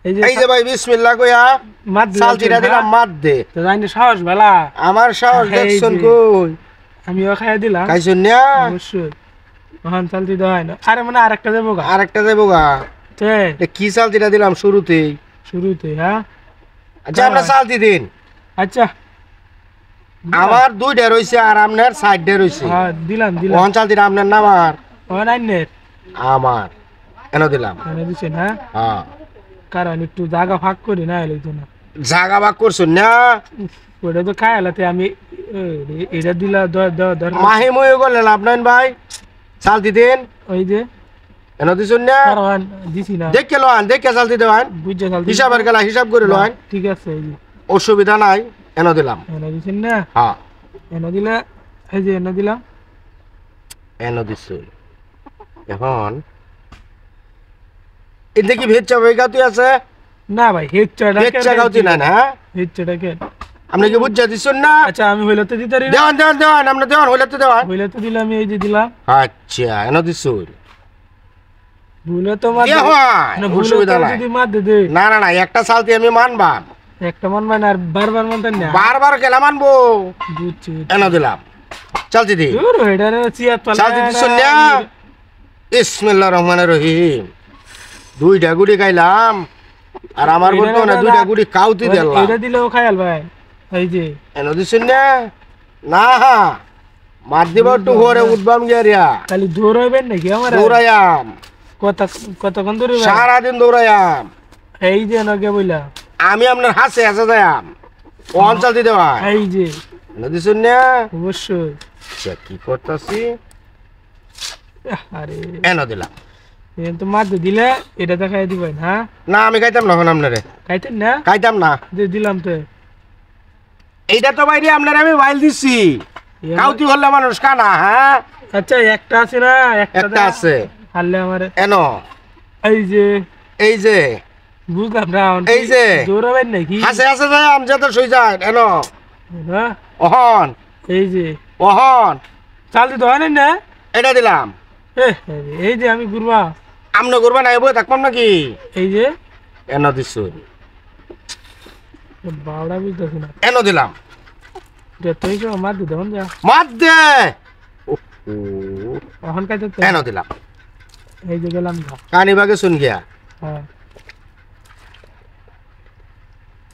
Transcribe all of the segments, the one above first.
এই যে ভাই বিসমিল্লাহ কইয়া চালতিটা দিলাম মাত দে তো জানি সাহস বেলা আমার সাহস দেখছন কই আমিও খাইয়া দিলাম খাইছন না অবশ্যই ওখান চালতি দেওয়া হয় না আরে মানে আরেকটা দেবো গা কি চালতিটা দিলাম শুরুতে হ্যাঁ আচ্ছা আমরা চালতি দিন আচ্ছা আমার দুইটা রইছে আর আপনার সাইডে রইছে হ্যাঁ দিলাম ওখান চালতিটা আপনার না আমার কেন দিলাম দিচ্ছেন হ্যাঁ হ্যাঁ কারণ একটু জায়গা ভাগ করি না এলো না জায়গা ভাগ করছুন না ওটা তো খাই আলাতে আমি এটা দিলা মাহি মহি করলেন আপনার ভাই চালতি দিন ওই যে কেন দিছুন না দিছি না দেখে লোন দেখে চালতি দেওয়ান হিসাবের গেলা হিসাব করে লোন ঠিক আছে অসুবিধা নাই এনে দিলাম এনে দিছেন না হ্যাঁ এনে দিলা এই যে এনে দিলাম এনে দিছুন এখন এতে কি ভেজ চাই গাউতি আছে না ভাই ভেজ গাউতি না না হেচ্চাটা কে আপনি কি বুঝা দিছুন না আচ্ছা আমি হইলাতে দিতে পারি দেওয়ান আপনি দেওয়ান হইলাতে দিলাম আমি এই যে দিলাম আচ্ছা এনে দিছুন ভুলে তো মার অসুবিধা নাই যদি মার দে না একটা চালতি আমি মানবা একটা মানবা না আর বারবার মানতেন না বারবার কেলা মানবো বুঝছি এনে দিলাম চালতি দি দূর হেডারে চিয়া তলা চালতি দিছুন না বিসমিল্লাহির রহমানির রহিম দুইটা গুড়ি খাইলাম আর আমার বলতো না দুইটা গুড়ি কাউতি দিলাম এটা দিলেও খাইল ভাই এই যে এনে দিছুন না মার দিব একটু ঘরে উঠবাম গিয়া খালি দৌড়াইবেন নাকি আমার দৌড়াইয়াম কতক্ষণ দৌড়াইবেন সারাদিন দৌড়াইয়াম এই যে নগে বইলা আমি আপনার হাসে যাইয়াম ও অঞ্চল দিতে ভাই এই যে এনে দিছুন না অবশ্যই কি করতেছি আরে এনে দিলাম তো মার দিলে এটা তো খাই দিবেন হ্যাঁ না আমি খাইতাম না আপনারে খাইতেন না খাইতাম না দিলাম তো এইটা তো বাইরে আপনার আমি বাইল দিছি কাউতি হলে মানুষ কানা হ্যাঁ আচ্ছা একটা আছে না একটা আছে হারলে আমারে এনো এই যে বুঝলাম না এই যে দৌড়াবেন নাকি হাসে যায় আমি যাতে শুই যায় এনো না ওহন এই যে ওহন চাল দিতে হয় না এটা দিলাম এই যে আমি ঘুরবা আমনে করবা না বই থাকবাম নাকি এই যে এনো দিছুন বাবড়া বুঝতেছি না এনো দিলাম তুই কেউ মার দিতে হন যা মার দে এখন কাছে এনো দিলাম এই যে গেলাম কানি বাগে শুন গিয়া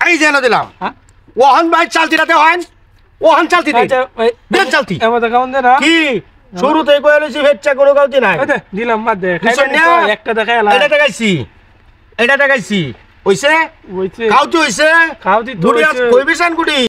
এই যে এনো দিলাম ওহন ভাই চালতিটাতে হন ওহন চালতি দে চালতি এমন কেমন দে না কি শুরুতে কইলেছি ভেচ্চা কোনো গাউতি নাই দিলাম মার দে একটা দেখাই এটা দেখাইছি হইছে হইছে কাউতি হইছে কাউতি কইবিসান গুডি